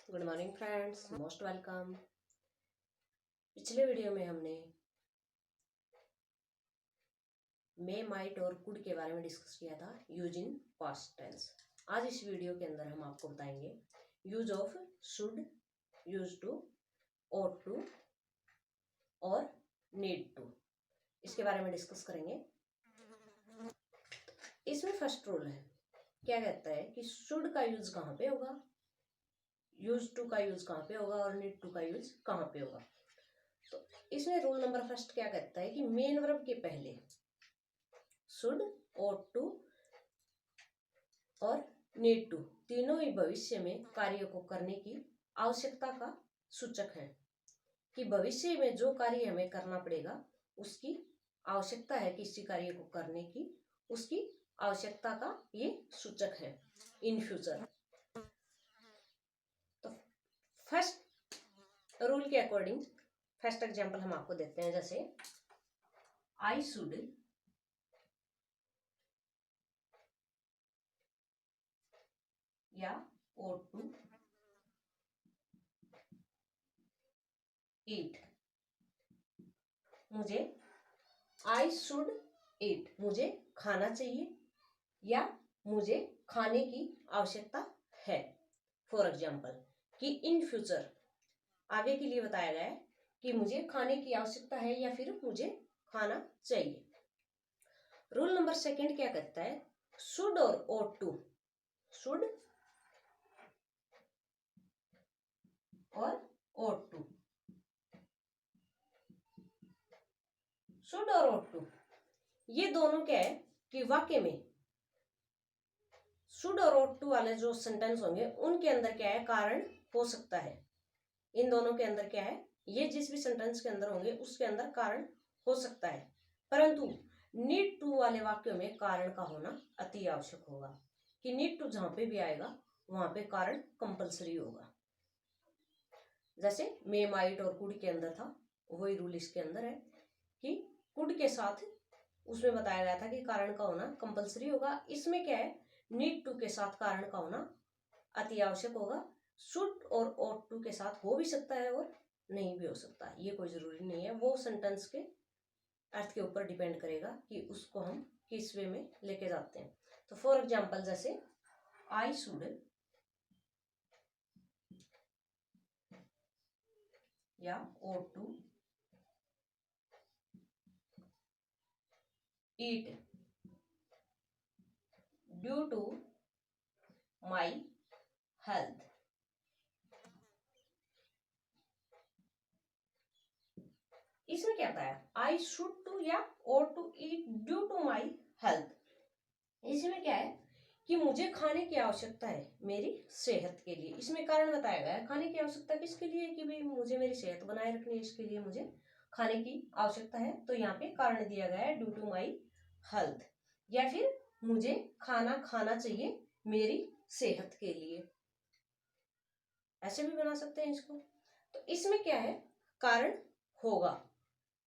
Good morning friends, most welcome. पिछले video में हमने मे, माइट और कुड के बारे में डिस्कस किया था यूज इन पास्ट टेंस। आज इस वीडियो के अंदर हम आपको बताएंगे use of should, use to, ought to और नीड टू। इसके बारे में डिस्कस करेंगे। इसमें फर्स्ट रूल है, क्या कहता है कि शुड का यूज कहाँ पे होगा, यूज टू का यूज कहाँ पे होगा और नीड टू का यूज कहाँ पे होगा। तो इसमें रूल नंबर फर्स्ट क्या कहता है कि मेन वर्ब के पहले शुड, ought टू और नीड टू तीनों ही भविष्य में कार्य को करने की आवश्यकता का सूचक है, कि भविष्य में जो कार्य हमें करना पड़ेगा उसकी आवश्यकता है, किसी कार्य को करने की उसकी आवश्यकता का ये सूचक है इन फ्यूचर। तो फर्स्ट रूल के अकॉर्डिंग फर्स्ट एग्जांपल हम आपको देते हैं, जैसे आई शुड या ought टू ईट। मुझे आई शुड ईट, मुझे खाना चाहिए या मुझे खाने की आवश्यकता है। फॉर एग्जाम्पल कि इन फ्यूचर आगे के लिए बताया गया है कि मुझे खाने की आवश्यकता है या फिर मुझे खाना चाहिए। रूल नंबर सेकंड क्या कहता है, शुड और ought टू, शुड और ought टू, शुड और ought टू ये दोनों क्या है कि वाक्य में शुड और ought टू वाले जो सेंटेंस होंगे उनके अंदर क्या है, कारण हो सकता है। इन दोनों के अंदर क्या है, ये जिस भी सेंटेंस के अंदर होंगे उसके अंदर कारण हो सकता है, परंतु नीड टू वाले वाक्यों में कारण का होना अति आवश्यक होगा, कि नीड टू जहां पे भी आएगा वहां पे कारण कंपलसरी होगा। जैसे मे, माइट और कुड के अंदर था, वही रूल इसके अंदर है कि कुड के साथ उसमें बताया गया था कि कारण का होना कंपलसरी होगा। इसमें क्या है, नीड टू के साथ कारण का होना अति आवश्यक होगा। शुड और ought टू के साथ हो भी सकता है और नहीं भी हो सकता, ये कोई जरूरी नहीं है, वो सेंटेंस के अर्थ के ऊपर डिपेंड करेगा कि उसको हम किस वे में लेके जाते हैं। तो फॉर एग्जाम्पल जैसे आई शुड या ought to eat due to my health. इसमें क्या बताया, आई शुड टू या ought to eat due to my health. इसमें क्या है कि मुझे खाने की आवश्यकता है मेरी सेहत के लिए। इसमें कारण बताया गया है, खाने की आवश्यकता किसके लिए, कि भाई मुझे मेरी सेहत बनाए रखनी है, इसके लिए मुझे खाने की आवश्यकता है। तो यहाँ पे कारण दिया गया है ड्यू टू माई हेल्थ, या फिर मुझे खाना खाना चाहिए मेरी सेहत के लिए, ऐसे भी बना सकते हैं इसको। तो इसमें क्या है, कारण होगा,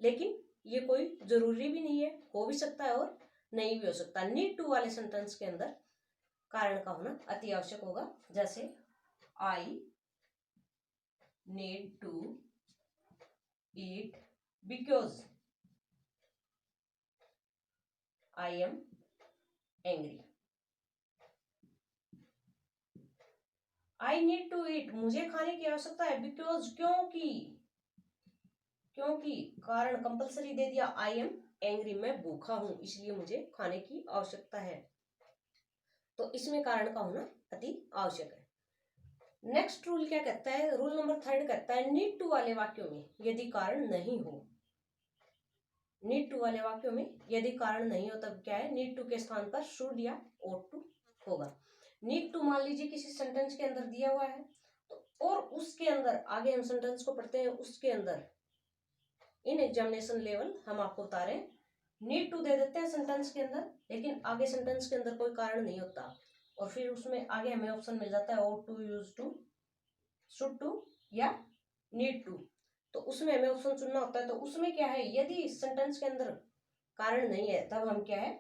लेकिन ये कोई जरूरी भी नहीं है, हो भी सकता है और नहीं भी हो सकता। नीड टू वाले सेंटेंस के अंदर कारण का होना अति आवश्यक होगा। जैसे I need to eat because I am angry. I need to eat, मुझे खाने की आवश्यकता है, बिकॉज क्योंकि कारण कंपलसरी दे दिया, आई एम एंग्री, मैं भूखा हूं इसलिए मुझे खाने की आवश्यकता है। तो इसमें कारण का होना अति आवश्यक है। नेक्स्ट रूल क्या कहता है, रूल नंबर थर्ड कहता है नीड टू वाले वाक्यों में यदि कारण नहीं हो, नीड टू वाले वाक्यों में यदि कारण नहीं हो तब क्या है, नीड टू के स्थान पर शुड या ought टू होगा। नीड टू मान लीजिए किसी सेंटेंस के अंदर दिया हुआ है, तो और उसके अंदर आगे हम सेंटेंस को पढ़ते हैं, उसके अंदर इन एग्जामिनेशन लेवल हम आपको बता रहे हैं, नीड टू दे देते हैं सेंटेंस के अंदर, लेकिन आगे सेंटेंस के अंदर कोई कारण नहीं होता, और फिर उसमें आगे हमें ऑप्शन मिल जाता है ought to, use to, should to या नीड टू। तो उसमें हमें ऑप्शन चुनना होता है। तो उसमें क्या है, यदि सेंटेंस के अंदर कारण नहीं है तब हम क्या है,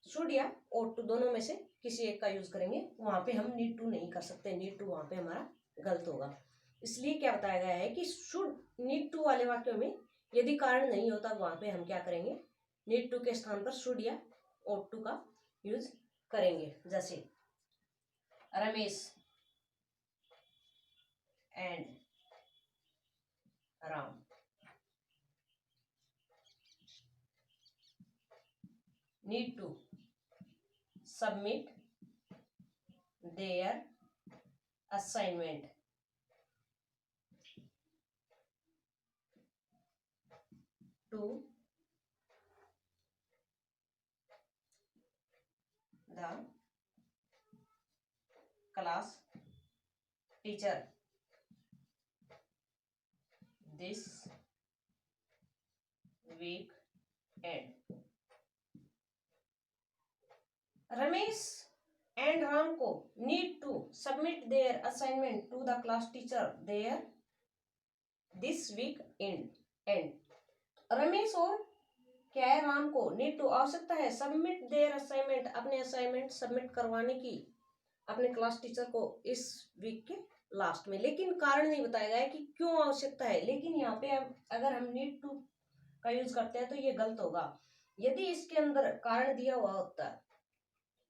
शुड या ought टू दोनों में से किसी एक का यूज करेंगे, वहां पे हम नीड टू नहीं कर सकते, नीड टू वहां पे हमारा गलत होगा। इसलिए क्या बताया गया है कि शुड नीड टू वाले वाक्यों में यदि कारण नहीं होता वहां पे हम क्या करेंगे, नीड टू के स्थान पर शुड या ought टू का यूज करेंगे। जैसे Ramesh and Ram need to submit their assignment to the class teacher this week end. Ramesh and Ram को need to submit their assignment to the class teacher their this week end. Ramesh और क्या है, राम को need to आवश्यकता है सबमिट देयर असाइनमेंट अपने assignment सबमिट करवाने की अपने क्लास टीचर को इस वीक के लास्ट में। लेकिन कारण नहीं बताया गया है कि क्यों आवश्यकता है। लेकिन यहाँ पे अगर हम नीड टू का यूज करते हैं तो ये गलत होगा। यदि इसके अंदर कारण दिया हुआ होता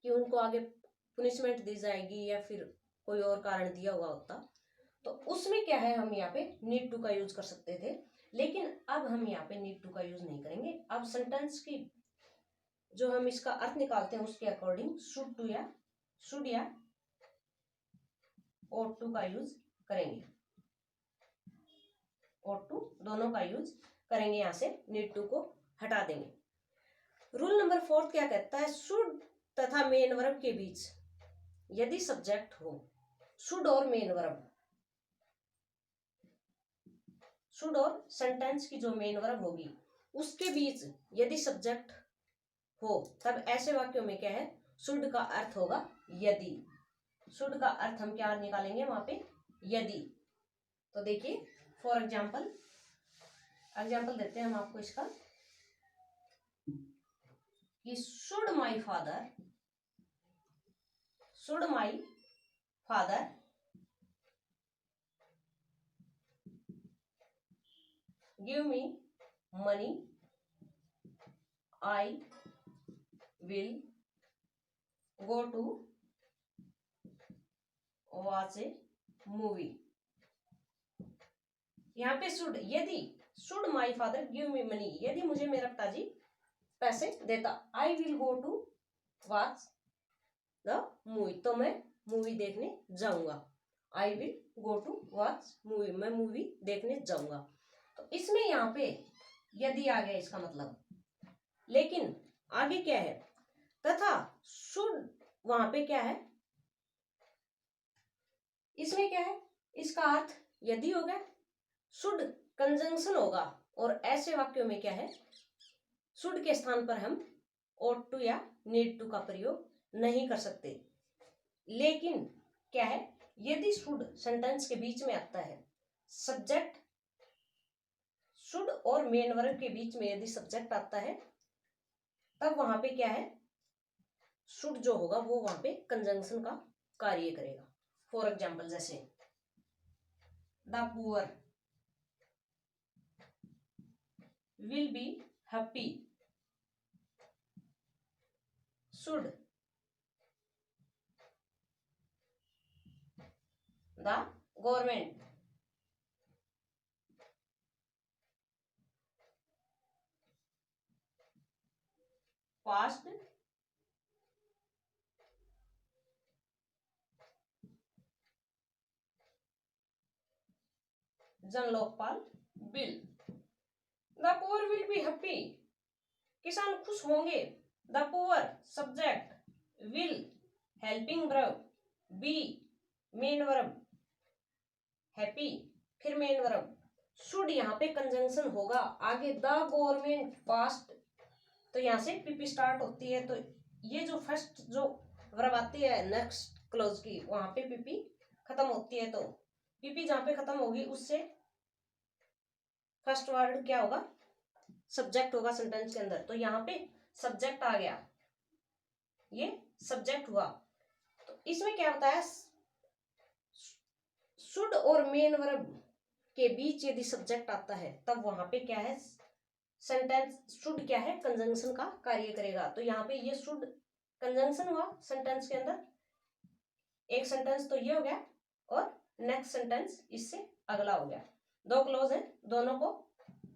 कि उनको आगे पुनिशमेंट दी जाएगी या फिर कोई और कारण दिया हुआ होता तो उसमें क्या है, हम यहाँ पे नीड टू का यूज कर सकते थे। लेकिन अब हम यहाँ पे नीड टू का यूज नहीं करेंगे। अब सेंटेंस की जो हम इसका अर्थ निकालते हैं उसके अकॉर्डिंग शुड या ought टू का यूज करेंगे। ought टू दोनों का यूज करेंगे, यहाँ से नीड टू को हटा देंगे। रूल नंबर 4 क्या कहता है, शुड तथा मेन वर्ब के बीच यदि सब्जेक्ट हो, शुड और मेन वर्ब, शुड और सेंटेंस की जो मेन वर्ब होगी उसके बीच यदि सब्जेक्ट हो तब ऐसे वाक्यों में क्या है, शुड का अर्थ होगा यदि। शुड का अर्थ हम क्या निकालेंगे वहां पे, यदि। तो देखिए फॉर एग्जाम्पल देते हैं हम आपको इसका कि should my father give me money I will go to watch a movie. यहाँ पे शुड, यदि should my father give me money, यदि मुझे मेरा पिताजी पैसे देता, I will go to watch the movie, तो मैं मूवी देखने जाऊंगा। I will go to watch movie, मैं मूवी देखने जाऊंगा। तो इसमें यहाँ पे यदि आ गया इसका मतलब। लेकिन आगे क्या है, तथा शुड वहां पे क्या है, इसमें क्या है, इसका अर्थ यदि हो गया, शुड कंजंक्शन होगा और ऐसे वाक्यों में क्या है, शुड के स्थान पर हम ought टू या नीड टू का प्रयोग नहीं कर सकते। लेकिन क्या है, यदि शुड सेंटेंस के बीच में आता है, सब्जेक्ट शुड और मेन वर्ब के बीच में यदि सब्जेक्ट आता है तब वहां पे क्या है, शुड जो होगा वो वहां पे कंजंक्शन का कार्य करेगा। फॉर एग्जाम्पल जैसे the poor will be happy should the government passed Jan Lokpal bill. The poor will be happy, किसान खुश होंगे। The poor subject, will helping verb, be main verb, happy फिर मेन वर्ब, शुड यहाँ पे कंजंक्शन होगा आगे the government past, तो यहाँ से पीपी स्टार्ट होती है। तो ये जो फर्स्ट जो वर्ब आती है नेक्स्ट क्लोज की वहां पे पीपी खत्म होती है। तो पीपी जहां पे खत्म होगी उससे फर्स्ट वर्ड क्या होगा, सब्जेक्ट होगा सेंटेंस के अंदर। तो यहाँ पे सब्जेक्ट आ गया, ये सब्जेक्ट हुआ। तो इसमें क्या होता है, शुड और मेन वर्ब के बीच यदि सब्जेक्ट आता है तब वहां पे क्या है, सेंटेंस शुड क्या है, कंजंक्शन का कार्य करेगा। तो यहाँ पे ये शुड कंजंक्शन हुआ सेंटेंस के अंदर, एक सेंटेंस तो ये हो गया और नेक्स्ट सेंटेंस इससे अगला हो गया। दो क्लॉज है, दोनों को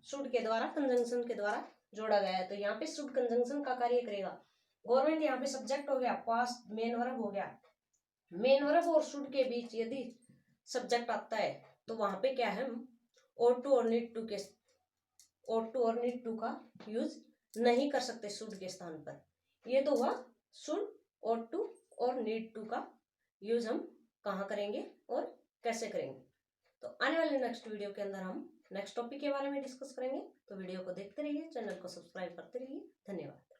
शुड के द्वारा कंजंक्शन के द्वारा जोड़ा गया है। तो यहाँ पे शुड कंजंक्शन का कार्य करेगा। गवर्नमेंट यहाँ पे सब्जेक्ट हो गया, पास्ट मेन वर्ब हो गया। मेन वर्ब और शुड के बीच यदि सब्जेक्ट आता है तो वहां पे क्या है, ought to और need to के ought to और need to का यूज नहीं कर सकते शुड के स्थान पर। ये तो हुआ शुड, ought to और need to का यूज हम कहाँ करेंगे और कैसे करेंगे। तो आने वाले नेक्स्ट वीडियो के अंदर हम नेक्स्ट टॉपिक के बारे में डिस्कस करेंगे। तो वीडियो को देखते रहिए, चैनल को सब्सक्राइब करते रहिए। धन्यवाद।